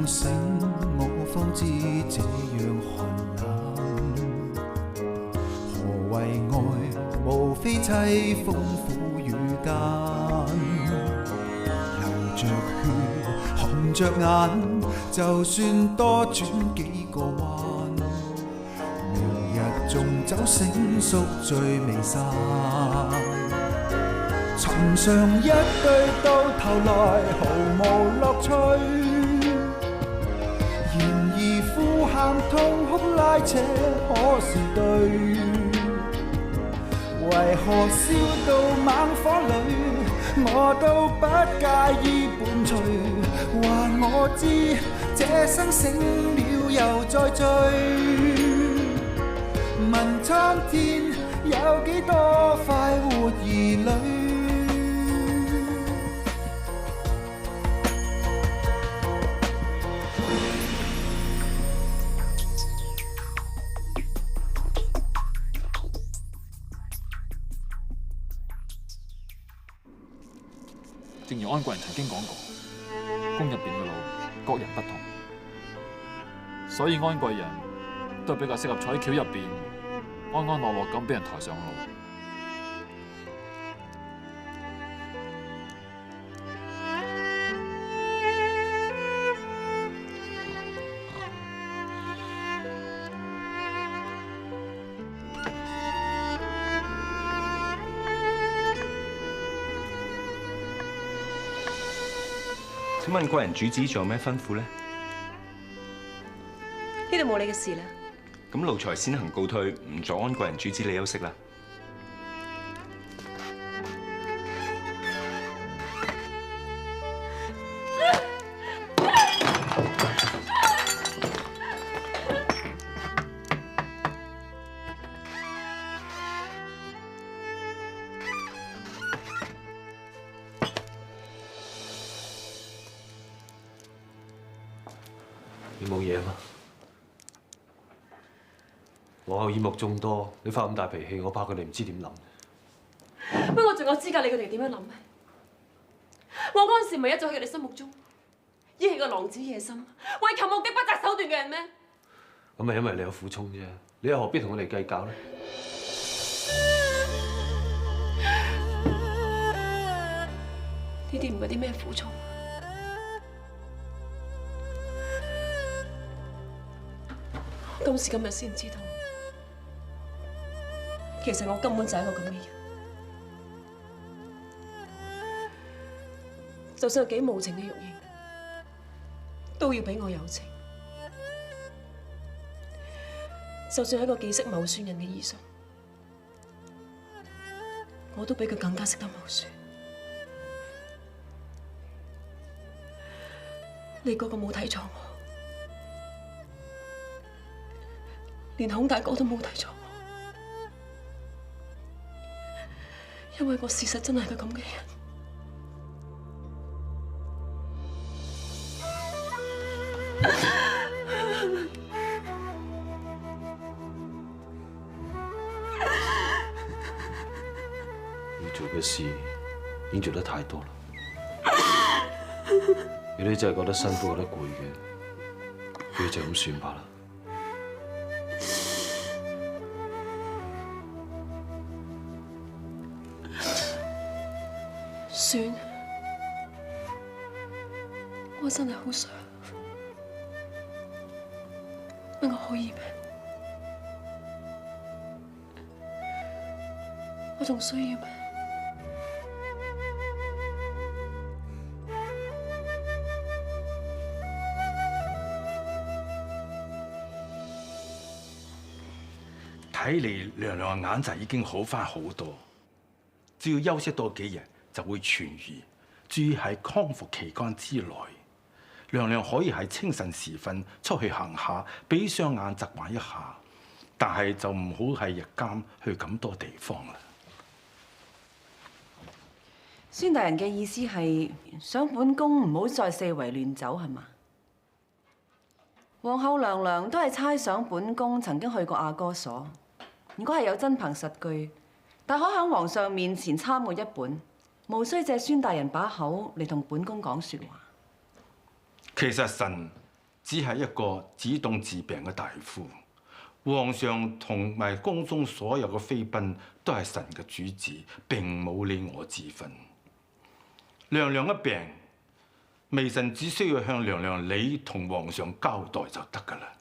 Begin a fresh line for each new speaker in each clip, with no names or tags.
醒，我方知這樣寒冷。何謂愛？無非凄風苦雨間，流着血，紅着眼，就算多轉幾個彎，明日縱酒醒宿醉未散。尋常一對到頭來毫無樂趣，然而呼喊痛哭拉扯可是對，為何燒到猛火裏我都不介意伴隨，話我知這生醒了又再醉，問蒼天有幾多快活兒女。
正如安貴人曾經講過，宮入邊嘅路各人不同，所以安貴人都係比較適合坐喺轎入邊，安安樂樂咁俾人抬上路。
請問貴人主子仲有咩吩咐咧？
呢度冇你嘅事啦。
咁奴才先行告退，唔阻安貴人主子你休息啦。
你冇嘢嘛？皇后耳目眾多，你發咁大脾氣，我怕佢哋唔知點諗。
不過我仲有資格理佢哋點樣諗咩？我嗰陣時咪一早喺佢哋心目中，已係個狼子野心、為求目的不擇手段嘅人咩？
咁係因為你有苦衷啫，你又何必同佢哋計較咧？
呢啲唔係啲咩苦衷。今時今日先知道，其實我根本就係一個咁嘅人。就算有幾無情嘅玉瑩，都要比我有情；就算係一個幾識謀算人嘅義順，我都比佢更加識得謀算。你嗰個冇睇錯我。連孔大哥都冇睇錯我，因為我事實真係個咁嘅人。
要做嘅事已經做得太多啦，如果你真係覺得辛苦、覺得攰嘅，不如就咁算吧啦。
算，我真係好想，不過可以咩？我仲需要咩？
睇嚟娘娘嘅眼疾已經好返好多，只要休息多幾日就會痊愈。注意喺康復期間之內，娘娘可以喺清晨時分出去行下，俾雙眼疾患一下，但係就唔好喺日間去咁多地方啦。
孫大人嘅意思係想本宮唔好再四圍亂走係嘛？皇后娘娘都係猜想本宮曾經去過亞哥所，如果係有真憑實據，但可喺皇上面前參閱一本，無需借孫大人把口嚟同本宮講説話。
其實臣只係一個只懂治病嘅大夫。皇上同埋宮中所有嘅妃嬪都係神嘅主子，並冇你我之分。娘娘一病，微臣只需要向娘娘你同皇上交代就得㗎啦。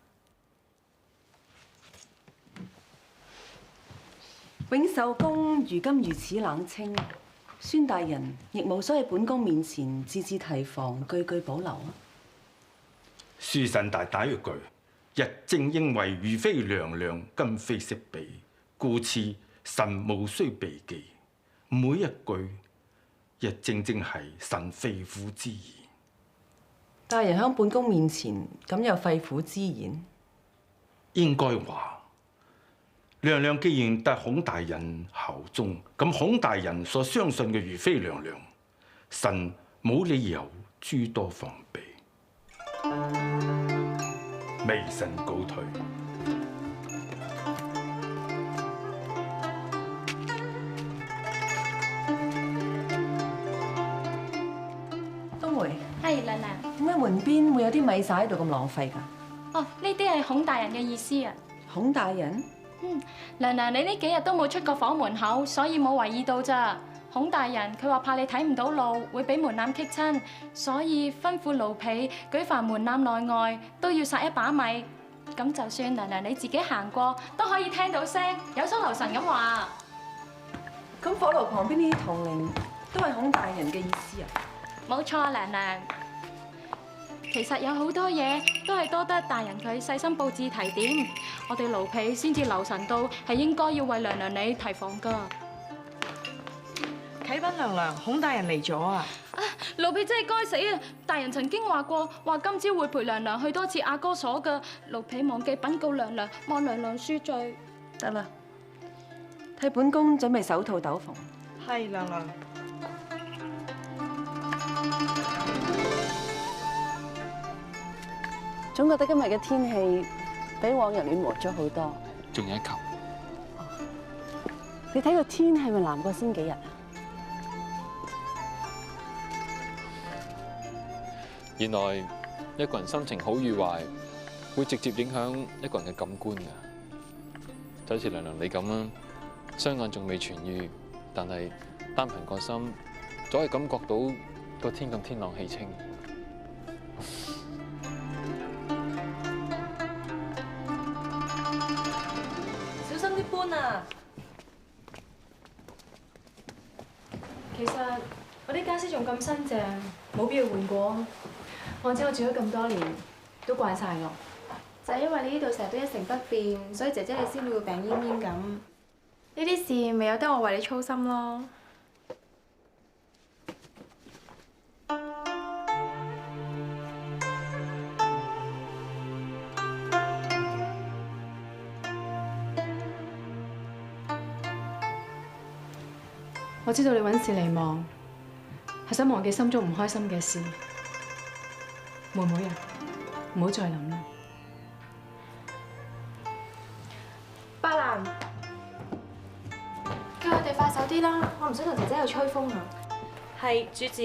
永壽宮如今如此冷清，孫大人亦無所喺本宮面前字字提防，句句保留啊！
恕臣大打一句，日正因為如妃娘娘今非昔比，故此臣無需避忌。每一句亦正係臣肺腑之言。
大人喺本宮面前咁有肺腑之言，
應該話。娘娘既然得孔大人效忠，咁孔大人所相信嘅如妃娘娘，臣冇理由諸多防備。微臣告退。
冬梅，
係娘娘。
點解門邊會有啲米撒喺度咁浪費㗎？
哦，呢啲係孔大人嘅意思啊。
孔大人？
娘娘，你呢幾日都冇出過房門口，所以冇懷意到咋。孔大人佢話怕你睇唔到路，會俾門檻棘親，所以吩咐奴婢舉凡門檻內外都要撒一把米。咁就算娘娘你自己行過，都可以聽到聲，有所留神咁話。
咁火爐旁邊呢啲銅鈴都係孔大人嘅意思啊？
冇錯，娘娘。其實有好多嘢都係多得大人佢細心佈置提點，我哋奴婢先至留神到係應該要為娘娘你提防㗎。
啟稟娘娘，孔大人嚟咗啊！
奴婢真係該死啊！大人曾經話過，話今朝會陪娘娘去多次阿哥所㗎，奴婢忘記稟告娘娘，望娘娘恕罪。
得啦，替本宮準備手套斗篷。
係娘娘。
總覺得今日嘅天氣比往日暖和咗好多。
仲有一球。
你睇個天係咪藍過先幾日啊？
原來一個人心情好與壞，會直接影響一個人嘅感官㗎。就好似娘娘你咁啦，雙眼仲未痊癒，但係單憑個心，總係感覺到個天咁天朗氣清。
小心啲搬啊！
其實我啲家私仲咁新淨，冇必要換過。我知我住咗咁多年，都怪晒我。
就係因為你呢度成日都一成不變，所以姐姐你先會病奄奄咁。呢啲事咪由得我為你操心咯。
我知道你揾事嚟忙，係想忘記心中唔開心嘅事。妹妹啊，唔好再諗啦。
伯蘭，叫我哋快手啲啦，我唔想同姐姐喺度吹風啊。
係，主子。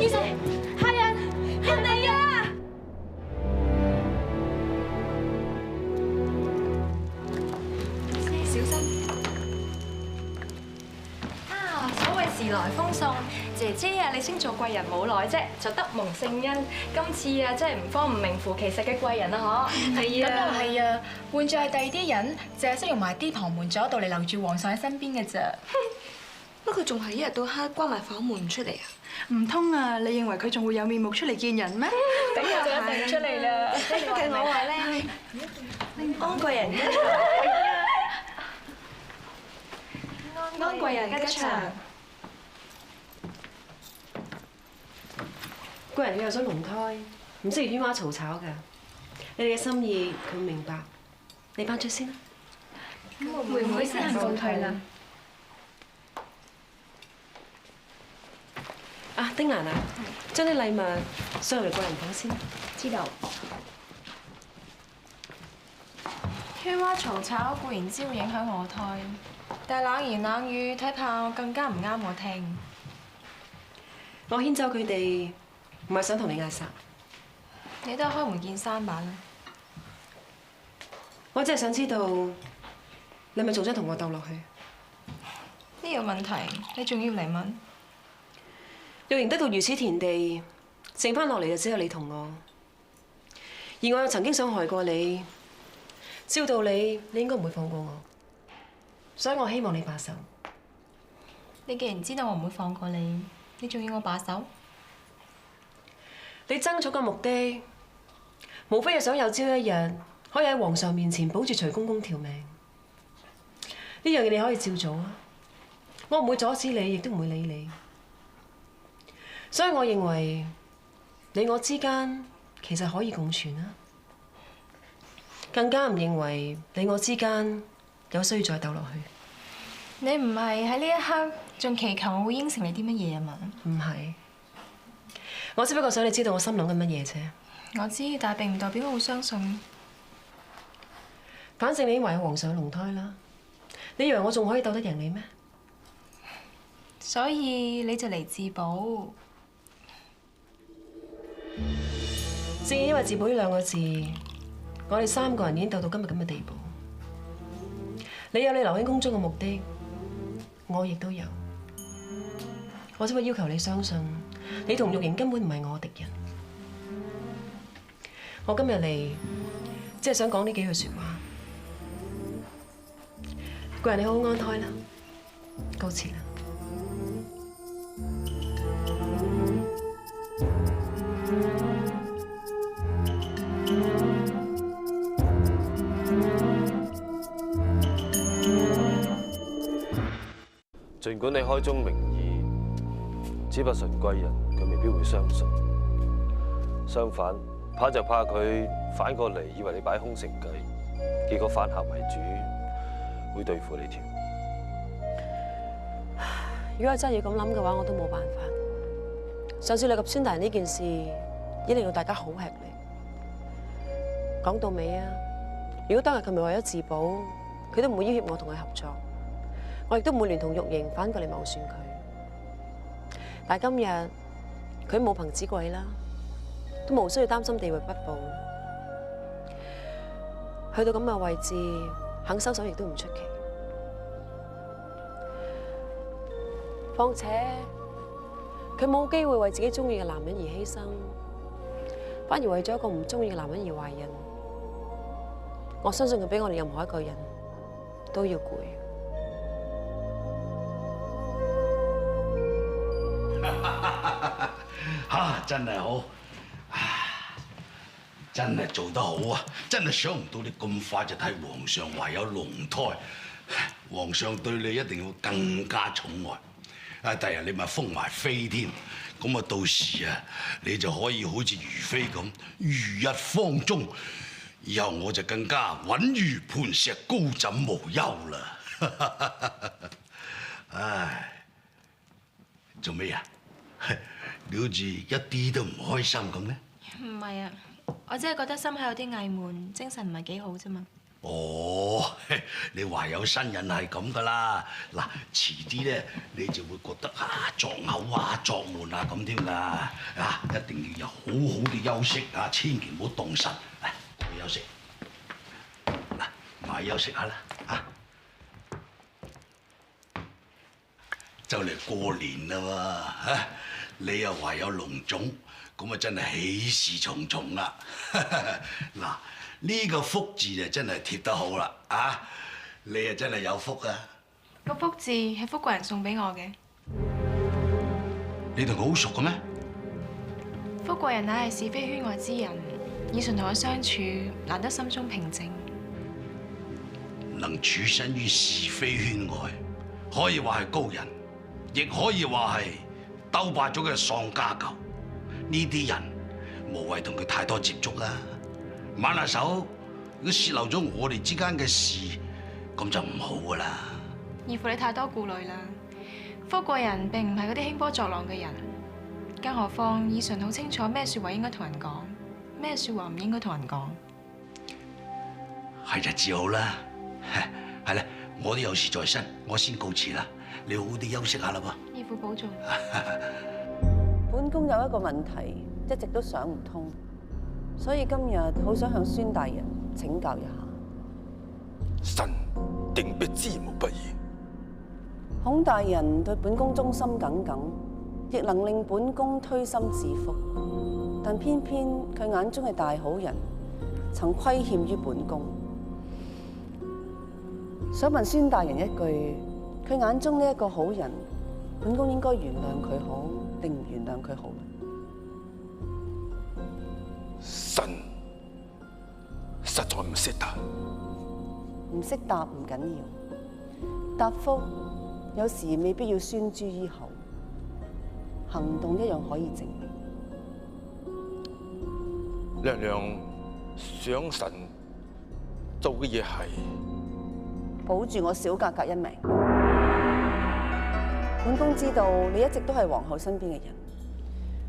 醫生，客人嚟啊！小心。
啊，所謂時來風送，姐姐啊，你先做貴人冇耐啫，就得蒙聖恩。今次啊，真係唔方唔名副其實嘅貴人啊，嗬。
係啊，
咁
係啊，換咗係第二啲人，淨係識用埋啲旁門左道嚟留住皇上喺身邊嘅咋。
乜佢仲係一日到黑關埋房門唔出嚟啊？
唔通啊？你認為佢仲會有面目出嚟見人咩？
咁又一定出嚟啦！計我話咧，安貴人吉祥，安貴人吉祥。
個人佢有咗龍胎，唔適宜喧嘩嘈吵㗎。你哋嘅心意佢明白，你頒出先啦。
妹妹先行告退啦。
啊，丁蘭啊，將啲禮物送入嚟個人房先。
知道。喧嘩嘈吵固然之會影響我胎，但係冷言冷語睇怕我更加唔啱我聽。
我牽走佢哋，
唔係想同你嗌霎。
你都係開門見山版啦。
我只係想知道，你咪仲想同我鬥落去？
呢個問題你仲要嚟問？
要贏得到如此田地，剩翻落嚟就只有你同我。而我又曾經傷害過你，照道理你應該唔會放過我，所以我希望你把手。
你既然知道我唔會放過你，你仲要我把手？
你爭取嘅目的，無非係想有朝一日可以喺皇上面前保住徐公公條命。呢樣嘢你可以照做啊！我唔會阻止你，亦都唔會理你。所以我認為你我之間其實可以共存啊！更加唔認為你我之間有需要再鬥落去。
你唔係喺呢一刻仲祈求我會應承你啲乜嘢啊嘛？
唔係，我只不過想你知道我心諗緊乜嘢啫。
我知，但係並唔代表我會相信。
反正你已經懷有皇上嘅龍胎啦，你以為我仲可以鬥得贏你咩？
所以你就嚟自保。
正因為自保呢兩個字，我哋3個人已經鬥到今日咁嘅地步。你有你留喺宮中嘅目的，我亦都有。我只會要求你相信，你同玉瑩根本唔係我敵人。我今日嚟，只係想講呢幾句説話。貴人你好好安胎啦，告辭啦。
儘管你開宗明義，只不純貴人佢未必會相信。相反，怕就怕佢反過嚟以為你擺空城計，結果反客為主，會對付你添。
如果真係要咁諗嘅話，我都冇辦法。上次你及孫大人呢件事，已經令到大家好吃力。講到尾啊，如果當日佢唔係為咗自保，佢都唔會要挾我同佢合作。我亦都唔會聯同玉瑩反過嚟謀算佢，但係今日佢冇憑子貴啦，都無需要擔心地位不保。去到咁嘅位置，肯收手亦都唔出奇。況且佢冇機會為自己中意嘅男人而犧牲，反而為咗一個唔中意嘅男人而懷孕。我相信佢比我哋任何一個人都要攰。
真係好，真係做得好啊！真係想唔到你咁快就睇皇上懷有龍胎，皇上對你一定要更加寵愛。第日你咪封埋妃添，咁啊到時啊你就可以好似如妃咁如日方中，以後我就更加穩如磐石，高枕無憂啦。唉，做咩啊？你好似一啲都唔開心咁嘅。
唔係啊，我只係覺得心口有啲翳悶，精神唔係幾好啫嘛。
哦，你懷有身孕係咁噶啦。嗱，遲啲咧你就會覺得作嘔啊、作悶啊咁添㗎。一定要有好好地休息啊，千祈唔好動神。嚟，去休息。嗱，埋休息下啦。就嚟過年啦喎，你又懷有龍種，咁啊真係喜事重重啦！嗱，呢個福字就真係貼得好啦，你啊真係有福啊！
個福字係福貴人送俾我嘅。
你同佢好熟嘅咩？
福貴人乃係是非圈外之人，以前同佢相處，難得心中平靜。
能處身於是非圈外，可以話係高人。亦可以話係鬥敗咗嘅喪家狗，呢啲人無謂同佢太多接觸啦。挽下手，如果泄漏咗我哋之間嘅事，咁就唔好噶啦。
義父你太多顧慮啦，福貴人並唔係嗰啲興波作浪嘅人，更何況以純好清楚咩説話應該同人講，咩説話唔應該同人講。
係就至好啦。係啦，我都有事在身，我先告辭啦。你好好地休息下啦噃。
義父保重。
本宮有一個問題，一
一直都想唔通，所以今日好想向孫大人請教一下。
臣定必知無不言。
孔大人對本宮忠心耿耿，亦能令本宮推心置腹，但偏偏佢眼中嘅大好人曾虧欠於本宮。想問孫大人一句，佢眼中呢一個好人，本宮應該原諒佢好，定唔原諒佢好？
臣實在唔識答。
唔識答唔緊要，答覆有時未必要宣諸於口，行動一樣可以證明。
娘娘想臣做嘅嘢係
保住我小格格一命。本宮知道你一直都係皇后身邊嘅人，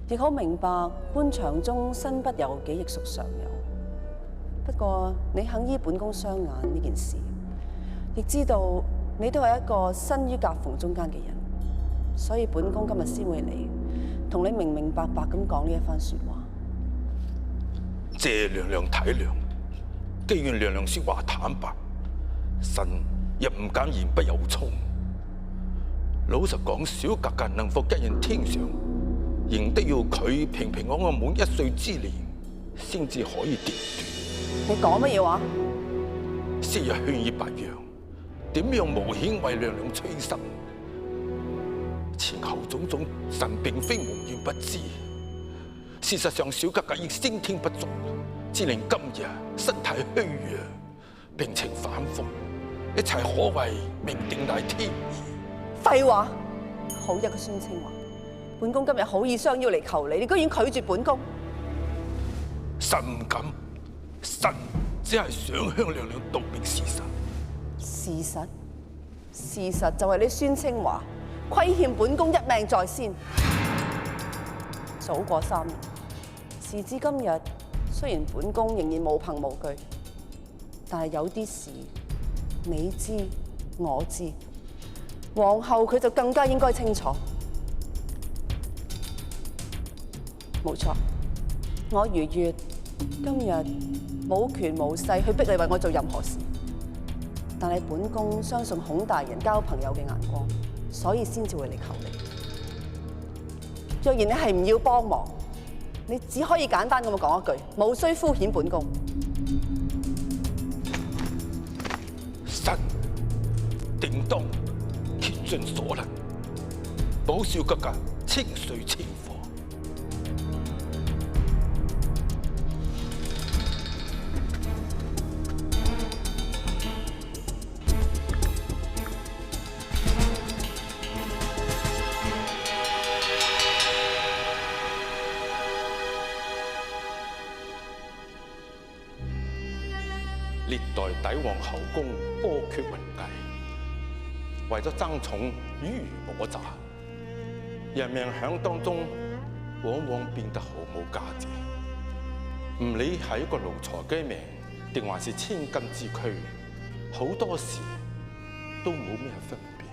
亦好明白官場中身不由己亦屬常有。不過你肯醫本宮雙眼呢件事，亦知道你都係一個身於夾縫中間嘅人，所以本宮今日先會嚟同你明明白白咁講呢一番說話。
謝娘娘體諒，既然娘娘說話坦白，臣亦唔敢言不由衷。老實講，小格格能否吉人天上，仍得要佢平平安安滿1歲之年，先至可以斷斷。
你講乜嘢話？
昔日勸以白羊，點樣無險為娘娘催生？前後種種，臣並非無緣不知。事實上，小格格亦先天不足，只令今日身體虛弱，病情反覆，一切可謂命定乃天意。
廢話！好一個孫清華，本宮今日好意相邀嚟求你，你居然拒絕本宮。
臣唔敢。臣只係想向娘娘道明事實。
事實就係你孫清華虧欠本宮一命在先。早過3年，時至今日，雖然本宮仍然無憑無據，但係有啲事你知我知，皇后佢就更加應該清楚。冇錯，我如月今日冇權無勢去逼你為我做任何事，但係本宮相信孔大人交朋友嘅眼光，所以先至會嚟求你。若然你係唔要幫忙，你只可以簡單咁講一句，無需敷衍本宮。
臣定當竭盡所能，保小格格清水清火。歷代帝王後宮波譎雲霓，為咗爭寵魚魚我詐，人命響當中往往變得毫無價值。唔理係一個奴才嘅命，定還是千金之軀，好多時都冇咩分別。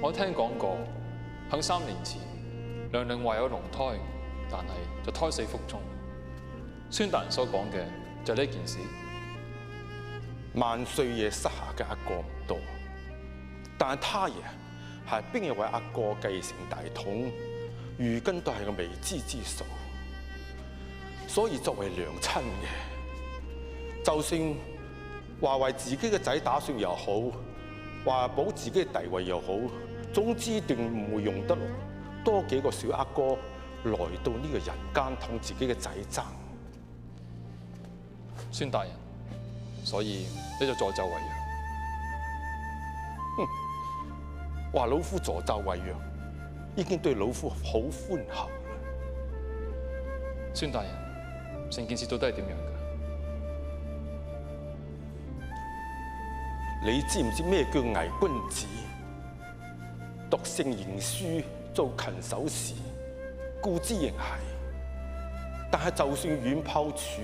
我聽講過，喺3年前，娘娘懷有龍胎，但係就胎死腹中。孫大人所講嘅就係呢件事。
萬歲爺膝下嘅阿哥唔多，但係他爺係邊一位阿哥繼承大統，如今都係個未知之數。所以作為娘親嘅，就算話為自己嘅仔打算又好，話保自己嘅地位又好，總之定唔會用得落多幾個小阿哥來到呢個人間同自己嘅仔爭。
孫大人，所以你就助紂為虐。
哼，話老夫助紂為虐，已經對老夫好寬厚啦。
孫大人，成件事到底係點樣㗎？
你知唔知咩叫偽君子？讀聖賢書，做勤守時，固之仍係。但係就算遠庖廚，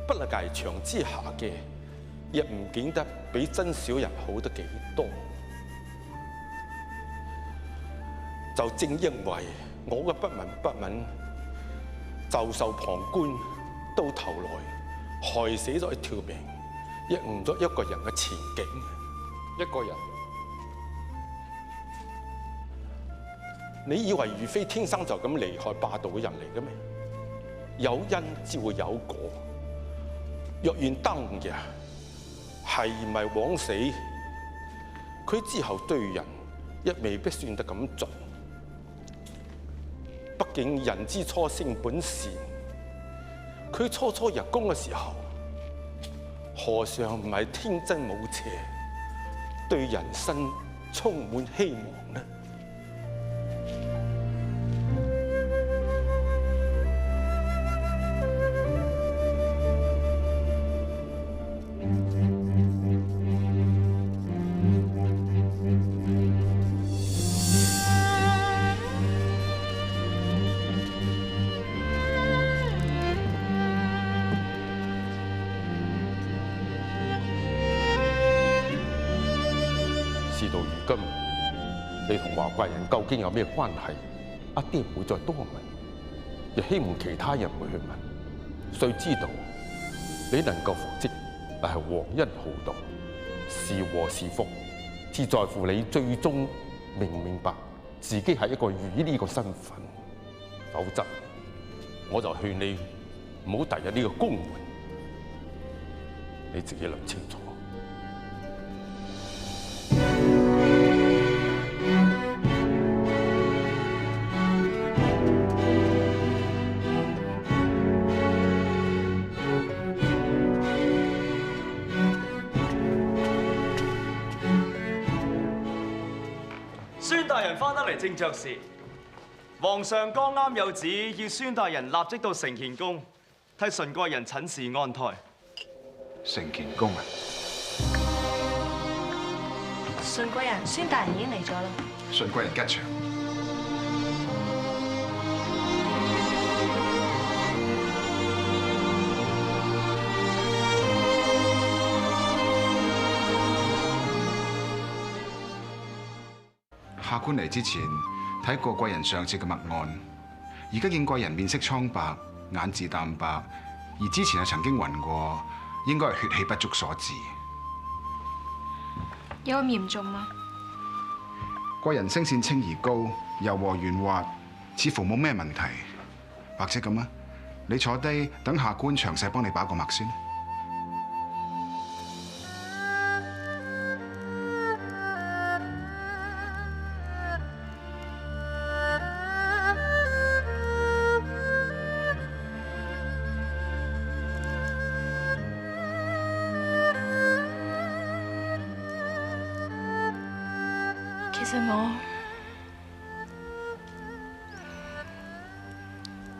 不能危牆之下嘅，亦唔見得比真小人好得幾多。就正因為
我嘅不聞不問就受旁觀，到頭來害死咗一條命，亦誤咗一個人嘅前景。一個人，你以為如妃天生就咁厲害霸道嘅人嚟嘅咩？有因只會有果。若然當日係咪枉死，佢之後對人亦未必算得咁盡。畢竟人之初性本善，佢初入宮嘅時候，何嘗唔係天真無邪，對人生充滿希望呢？事到如今，你同華貴人究竟有咩關係？阿爹唔會再多問，亦希望其他人唔會去問。誰知道你能夠復職，但係皇恩浩蕩，是禍是福，只在乎你最終明唔明白自己係一個儒呢個身份。否則，我就勸你唔好踏入呢個宮門，你自己諗清楚。
孫大人翻得嚟正着時，皇上剛啱有旨，要孫大人立即到承乾宮替順貴人診視安胎。
承乾宮啊！
順貴人，孫大人已經嚟咗啦。
順貴人吉祥。下官嚟之前睇過貴人上次嘅默案，而家見貴人面色蒼白，眼字淡白，而之前係曾經暈過，應該係血氣不足所致。
有咁嚴重嗎？
貴人聲線清而高，柔和圓滑，似乎冇咩問題。或者咁啊，你坐低等下官詳細幫你把個脈先。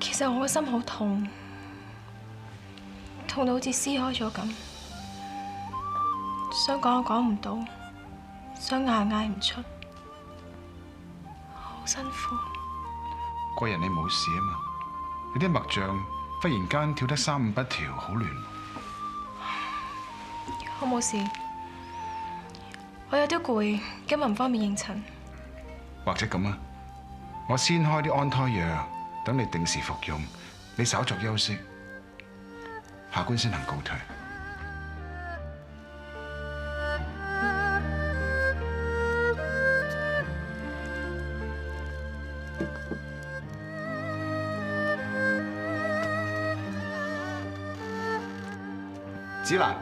其實我個心好痛，痛到好似撕開咗咁，想講又講唔到，想嗌又嗌唔出，好辛苦。
貴人你冇事啊嘛？你啲脈象忽然間跳得三五不調，好亂。
我冇事，我有啲攰，今日唔方便應診。
或者咁啊，我先開啲安胎藥，等你定時服用，你稍作休息，下官先行告退。子蘭，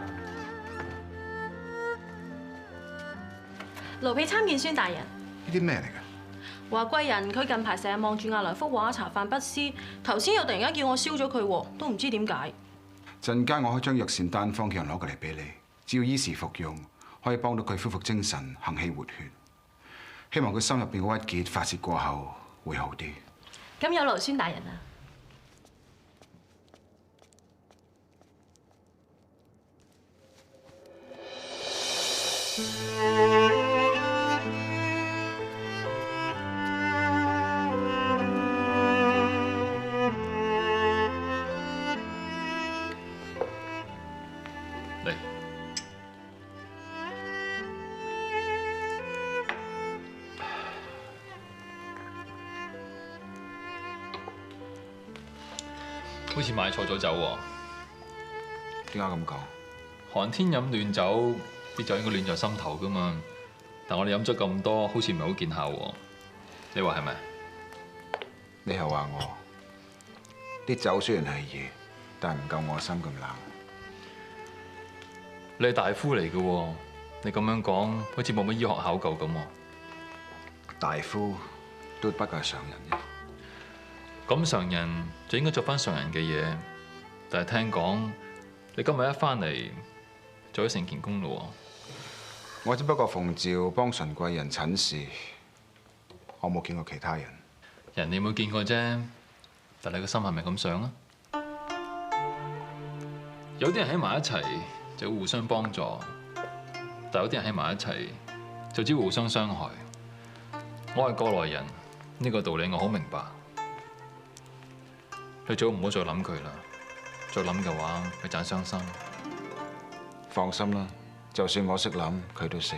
奴婢參見孫大人。
呢啲咩嚟㗎？
華貴人佢近排成日望住亞來幅畫茶飯不思，頭先又突然間叫我燒咗佢，都唔知點解。
陣間我開張藥膳單方叫人攞過嚟俾你，只要依時服用，可以幫到佢恢復精神、行氣活血。希望佢心入邊嘅鬱結發泄過後會好啲。
咁有勞孫大人啊！
好似買錯咗酒喎。
點解咁講？
寒天飲暖酒，啲酒應該暖在心頭噶嘛。但我哋飲咗咁多，好似唔係好見效喎。你話係咪？
你係話我啲酒雖然係熱，但係唔夠我心咁冷。
你係大夫嚟嘅喎，你咁樣講好似冇乜醫學考究咁喎。
大夫都不過係常人啫。
咁常人就應該做翻常人嘅嘢，但係聽講你今日一翻嚟就喺承乾宮咯喎。
我只不過奉召幫純貴人診視，我冇見過其他人。
人哋冇見過啫，但你個心係咪咁想啊？有啲人喺埋一齊就會互相幫助，但有啲人喺埋一齊就只會互相傷害。我係過來人，呢個道理我好明白。你最好唔好再諗佢啦，再諗嘅話佢盞傷心。
放心啦，就算我識諗，佢都識。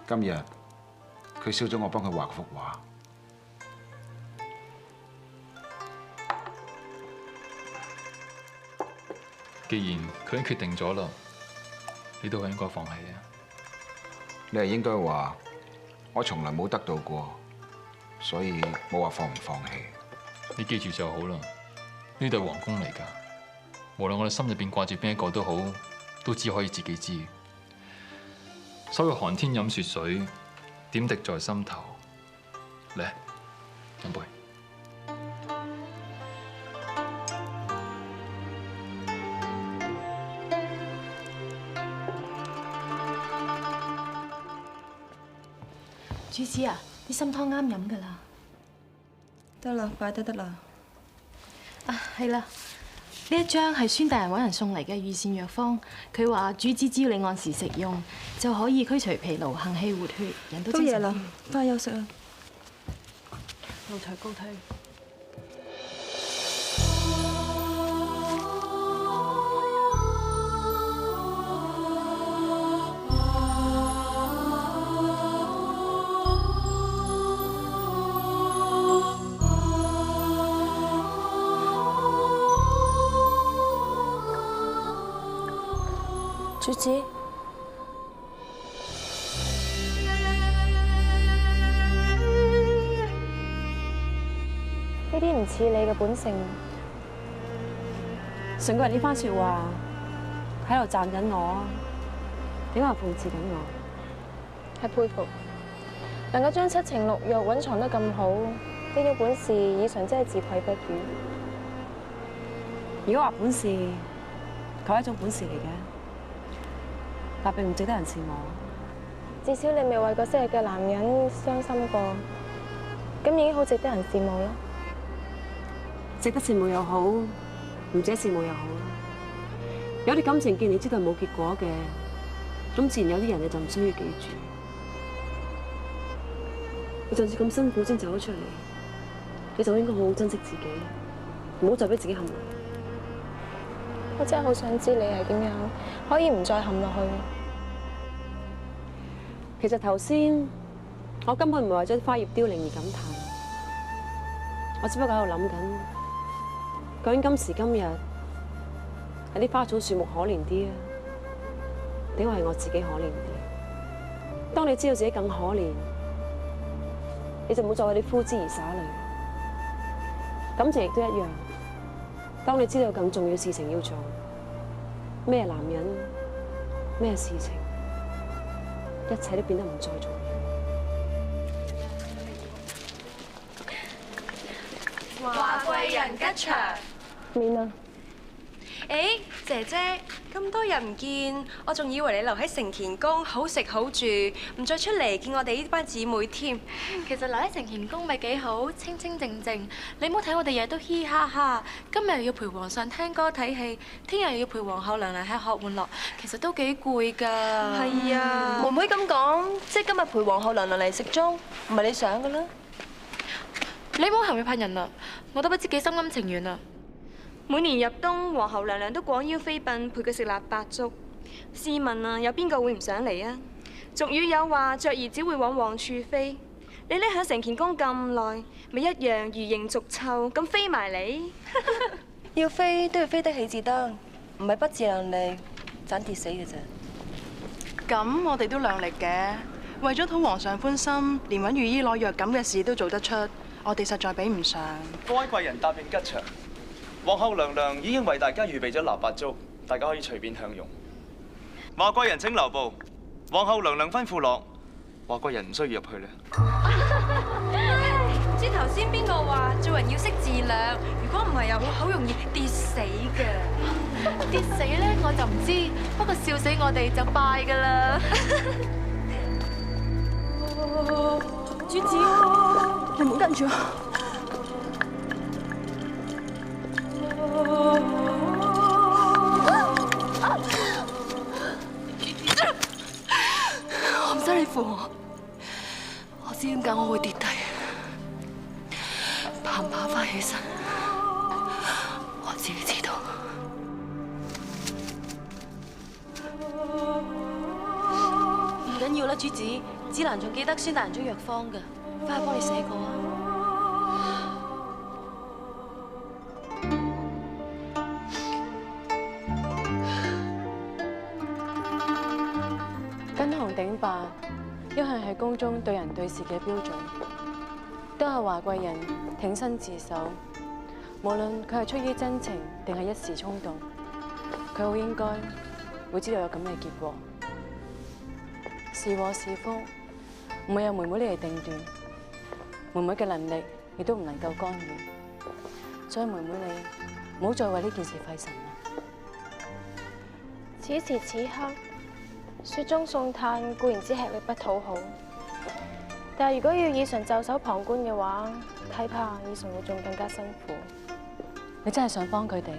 今日佢燒咗我幫佢畫幅畫。
既然佢已經決定咗啦，你都係應該放棄啊！
你係應該話我從來冇得到過，所以冇話放唔放棄。
你記住就好啦，呢度係皇宮嚟㗎，無論我哋心入邊掛住邊一個都好，都只可以自己知。所謂寒天飲雪水，點滴在心頭。嚟，飲杯。
主子啊，啲參湯啱飲㗎啦。
得啦，快得啦。
啊，係啦，呢一張係孫大人揾人送嚟嘅御膳藥方，佢話主子只要你按時食用，就可以驅除疲勞、行氣活血，人都精神啲。
都夜啦，快休息啦。
奴才告退。
主子，
呢啲唔似你嘅本性。
上個人呢番説話喺度讚緊我啊，點解係諷刺緊我？
係佩服，能夠將七情六欲蘊藏得咁好，呢種本事以上真係自愧不如。
如果話本事，佢係一種本事嚟嘅，但並唔值得人羨慕。
至少你未為個昔日嘅男人傷心過，咁已經好值得人羨慕啦。
值得羨慕又好，唔值得羨慕又好啦。有啲感情既然你知道冇結果嘅，咁自然有啲人你就唔需要記住。你就算咁辛苦先走咗出嚟，你就應該好好珍惜自己，唔好再俾自己陷落。
我真係好想知你係點樣可以唔再陷落去。
其實頭先我根本唔係為咗花葉凋零而感嘆，我只不過喺度諗緊，究竟今時今日係啲花草樹木可憐啲啊，定係我自己可憐啲？當你知道自己更可憐，你就唔好再為啲枯枝而灑淚。感情亦都一樣，當你知道更重要事情要做，咩男人，咩事情，一切都變得唔再重要。
華貴人吉祥。
面啊！
誒，姐姐，咁多日唔見，我仲以為你留喺承乾宮好食好住，唔再出嚟見我哋呢班姊妹添。
其實留喺承乾宮咪幾好，清清靜靜。你唔好睇我哋日日都嘻哈哈，今日又要陪皇上聽歌睇戲，聽日又要陪皇后娘娘吃喝玩樂，其實都幾攰㗎。
係啊，妹妹咁講，即係今日陪皇后娘娘嚟食粥，唔係你想㗎啦。
你唔好含糊噴人啦，我都不知幾心甘情願啊！
每年入冬，皇后娘娘都廣邀妃嬪陪佢食臘八粥。試問啊，有邊個會唔想嚟啊？俗語有話，雀兒只會往旺處飛。
你匿喺承乾宮咁耐，咪一樣如形逐臭咁飛埋嚟。
要飛都要飛得起至得，唔係不自量力，盞跌死嘅啫。
咁我哋都量力嘅，為咗討皇上歡心，連揾御醫攞藥咁嘅事都做得出，我哋實在比唔上。
各位貴人答應吉祥，皇后娘娘已經為大家預備咗臘八粥，大家可以隨便享用。華貴人請留步，皇后娘娘吩咐落，華貴人唔需要入去咧。
唔知頭先邊個話做人要識自量，如果唔係又好容易跌死㗎。
跌死咧我就唔知，不過笑死我哋就拜㗎啦。
主子，你唔好跟住我。
我唔使你扶我，我知點解我會跌低，爬唔爬翻起身，我自己知道。
唔緊要啦，主子，子蘭仲記得孫大人中藥方㗎，翻去幫你寫過啊。
跟紅頂白一向係宮中對人對事嘅標準，都係華貴人挺身自首，無論佢係出於真情定係一時衝動，佢好應該會知道有咁嘅結果。是禍是福，唔會由妹妹你嚟定斷，妹妹嘅能力亦都唔能夠干預，所以妹妹你唔好再為呢件事費神啦。
此時此刻，雪中送炭固然之吃力不討好，但係如果要以純袖手旁觀嘅話，睇怕以純會仲更加辛苦。
你真係想幫佢哋？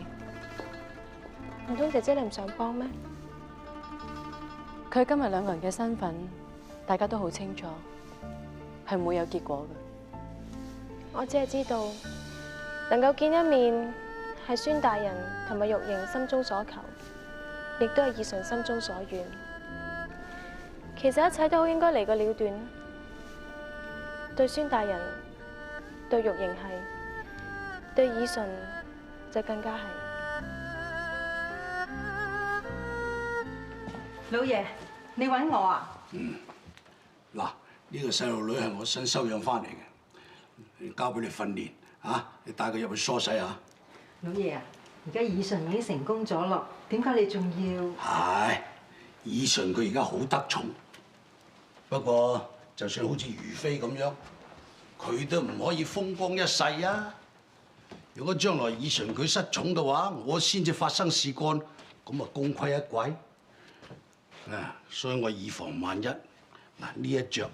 唔通姐姐你唔想幫咩？
佢今日兩個人嘅身份，大家都好清楚，係唔會有結果嘅。
我只係知道，能夠見一面係孫大人同埋玉瑩心中所求，亦都係以純心中所願。其實一切都好應該嚟個了斷。對孫大人，對玉瑩係，對以純就更加係。
老爺，你揾我啊？
嗱，呢個細路女係我新收養翻嚟嘅，交俾你訓練啊！你帶佢入去梳洗啊！
老爺啊，而家以純已經成功咗咯，點解你仲要？
係，以純佢而家好得寵，不過就算好似如妃咁樣，佢都唔可以風光一世啊！如果將來以純佢失寵嘅話，我先至發生事幹，咁啊功虧一簣。啊！所以我以防萬一，嗱呢一着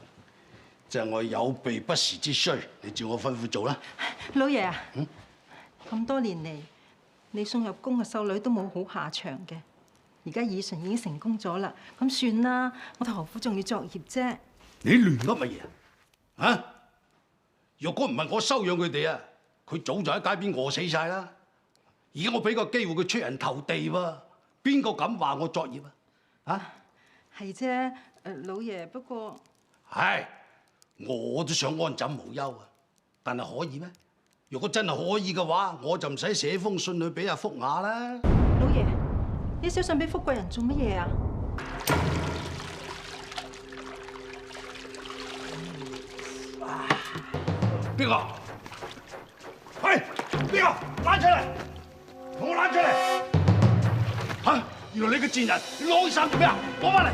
就係我有備不時之需，你照我吩咐做啦。
老爺啊，咁多年嚟，你送入宮嘅秀女都冇好下場嘅，而家以純已經成功咗啦，咁算啦，我哋何苦仲要作孽啫？
你亂噏乜嘢啊？啊！若果唔係我收養佢哋啊，佢早就喺街邊餓死晒啦。而家我俾個機會佢出人頭地喎，邊個敢話我作孽啊？啊！
係啫，老爺，不過
係，我都想安枕無憂啊，但係可以咩？如果真係可以嘅話，我就唔使寫封信去俾阿福雅啦。
老爺，你寫信俾福貴人做乜嘢啊？
邊個？喂，邊個？拉出嚟！同我拉出嚟！嚇！原來你個賤人，你攞起衫做咩啊？攞翻嚟！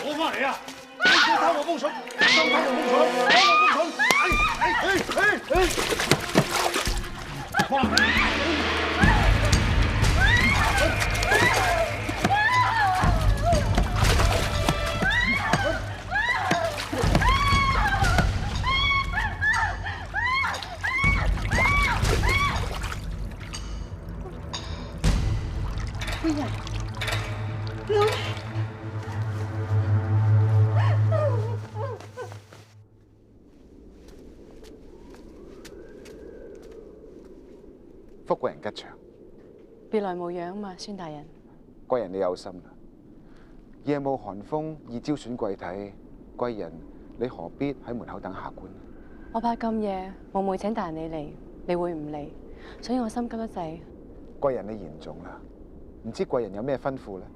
攞翻嚟啊！你偷我封信，偷我封信，攞我封信！
夫人，老爺。
福貴人吉祥，
別來無恙嘛，孫大人。
貴人你有心啦。夜霧寒風易招損貴體，貴人你何必喺門口等下官？
我怕咁夜冒昧請大人你嚟，你會唔嚟，所以我心急得滯。
貴人你言重啦，唔知貴人有咩吩咐呢？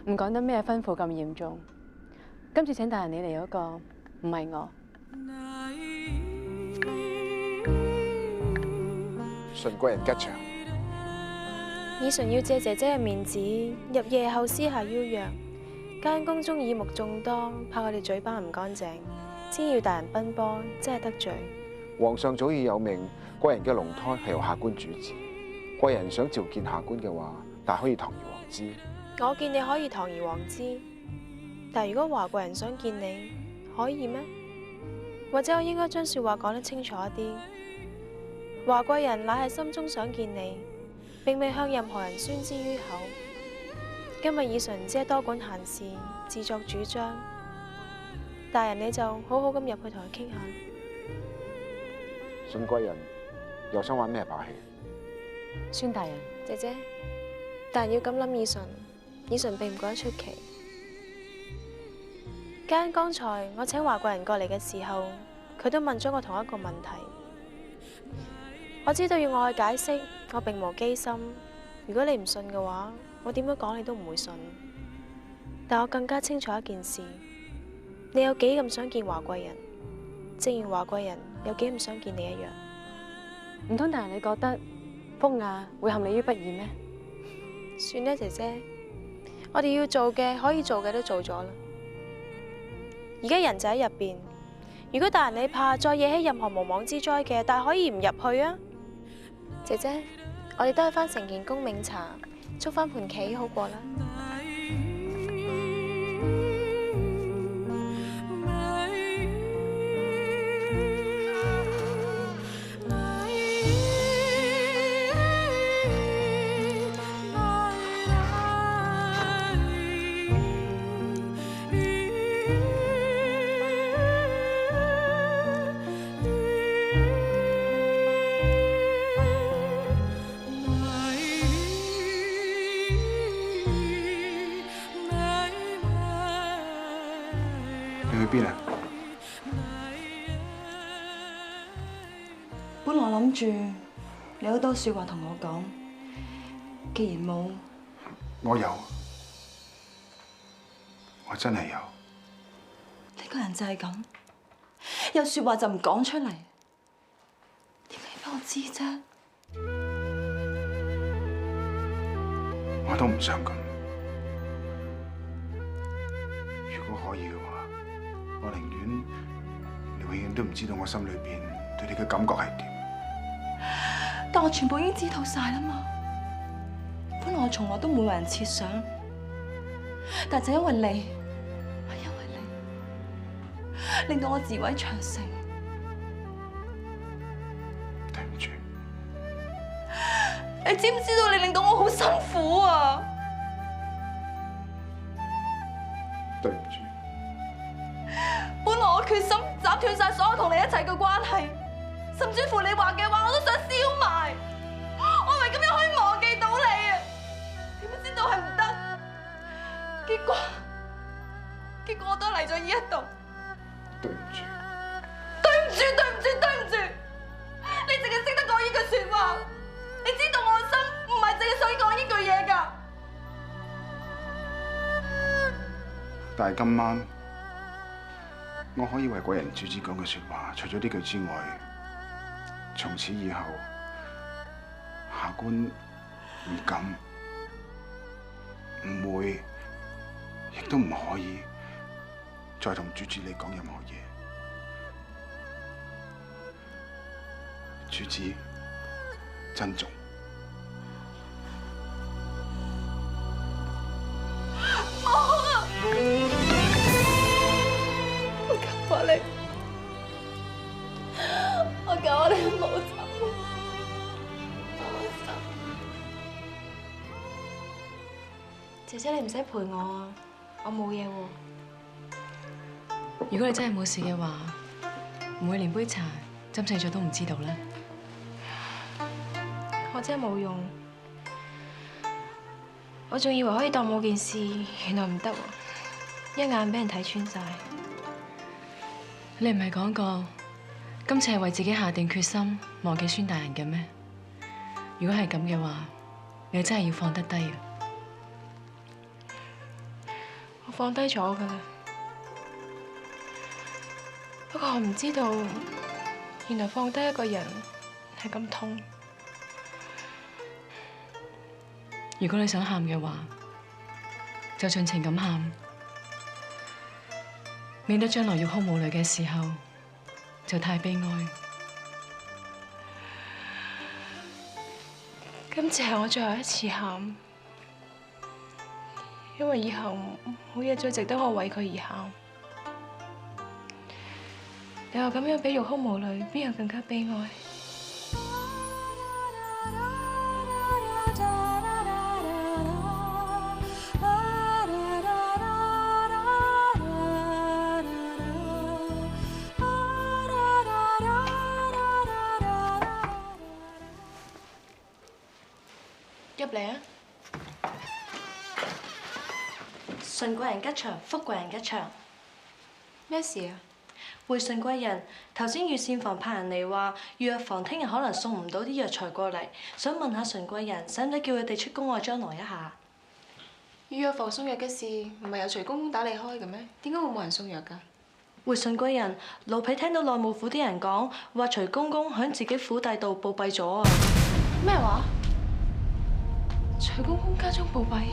唔講得咩吩咐咁嚴重。今次請大人你嚟嗰個唔係我。
順貴人吉祥。
以純要借姐姐嘅面子，入夜後私下邀約，間宮中耳目眾多，怕我哋嘴巴唔乾淨，先要大人奔波，真係得罪。
皇上早已有命，貴人嘅龍胎係由下官主治。貴人想召見下官嘅話，大可以堂而皇之。
我見你可以堂而皇之，但如果華貴人想見你，可以咩？或者我應該將說話講得清楚一啲。華貴人乃係心中想見你，並未向任何人宣之於口。今日以純只係多管閒事，自作主張。大人你就好好咁入去同佢傾下。
順貴人又想玩咩把戲？
孫大人，
姐姐，大人要咁諗以純並唔覺得出奇。剛才我請華貴人過嚟嘅時候，佢都問咗我同一個問題。我知道要我去解釋，我並無機心。如果你唔信嘅話，我點樣講你都唔會信。但我更加清楚一件事，你有幾咁想見華貴人，正如華貴人有幾咁想見你一樣。
唔通大人你覺得風雅會陷你於不義咩？
算啦，姐姐，我哋要做嘅可以做嘅都做咗啦。而家人就喺入邊，如果大人你怕再惹起任何無妄之災嘅，但係可以唔入去啊。姐姐，我哋都係翻成件功茗茶，捉翻盤棋好過啦。
去邊啊？
本來我諗住你好多說話同我講，既然冇，
我有，我真係有。
你個人就係咁，有說話就唔講出嚟，點解俾我知啫？
我都唔想咁。如果可以嘅話，我寧願你永遠都唔知道我心裏邊對你嘅感覺係點。
但我全部已經知道晒啦嘛。本來我從來都冇為人設想，但就因為你，係因為你，令到我自毀長城。
對唔住。
你知唔知道你令到我好辛苦啊？
對唔住。
本來我決心斬斷晒所有同你一齊嘅關係，甚至乎你話嘅話我都想燒埋。我以為咁樣可以忘記到你啊，點知道係唔得。結果我都嚟咗呢一度。
對唔住。
對唔住，對唔住，對唔住！你淨係識得講呢句說話，你知道我心唔係淨係想講呢句嘢㗎。
但係今晚我可以為貴人主子講嘅說話，除咗呢句之外，從此以後，下官唔敢、唔會，亦都唔可以再同主子你講任何嘢。主子珍重。
我求你唔好走，
姐姐你唔使陪我啊，我冇嘢喎。
如果你真係冇事嘅話，唔會連杯茶斟細咗都唔知道啦。
我真係冇用，我仲以為可以當冇件事，原來唔得喎，一眼俾人睇穿晒。
你唔係講過今次係為自己下定決心忘記孫大人嘅咩？如果係咁嘅話，你真係要放得低啊！
我放低咗㗎啦，不過我唔知道，原來放低一個人係咁痛。
如果你想喊嘅話，就盡情咁喊，免得將來要哭無淚嘅時候就太悲哀。
今次係我最後一次喊，因為以後冇嘢再值得我為佢而喊。你話咁樣比欲哭無淚，邊有更加悲哀？入嚟啊！
順貴人吉祥，福貴人吉祥。
咩事啊？
會順貴人，頭先御膳房派人嚟話，御藥房聽日可能送唔到啲藥材過嚟，想問下順貴人，使唔使叫佢哋出宮外張羅一下？
御藥房送藥嘅事，唔係由徐公公打理開嘅咩？點解會冇人送藥㗎？
會順貴人，奴婢聽到內務府啲人講，話徐公公喺自己府邸度暴斃咗啊！
咩話？徐公公家中暴斃？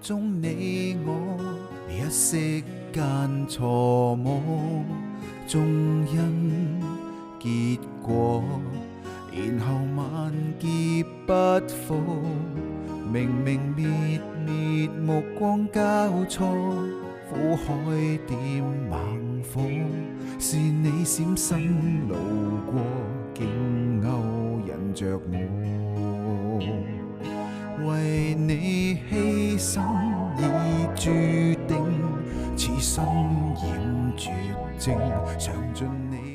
中你我一息間錯摸，終因結果，然後萬劫不復。明明滅滅目光交錯，苦海點猛火，是你閃身路過，竟勾引着我。為你犧牲已注定，此生染絕症，嘗盡你。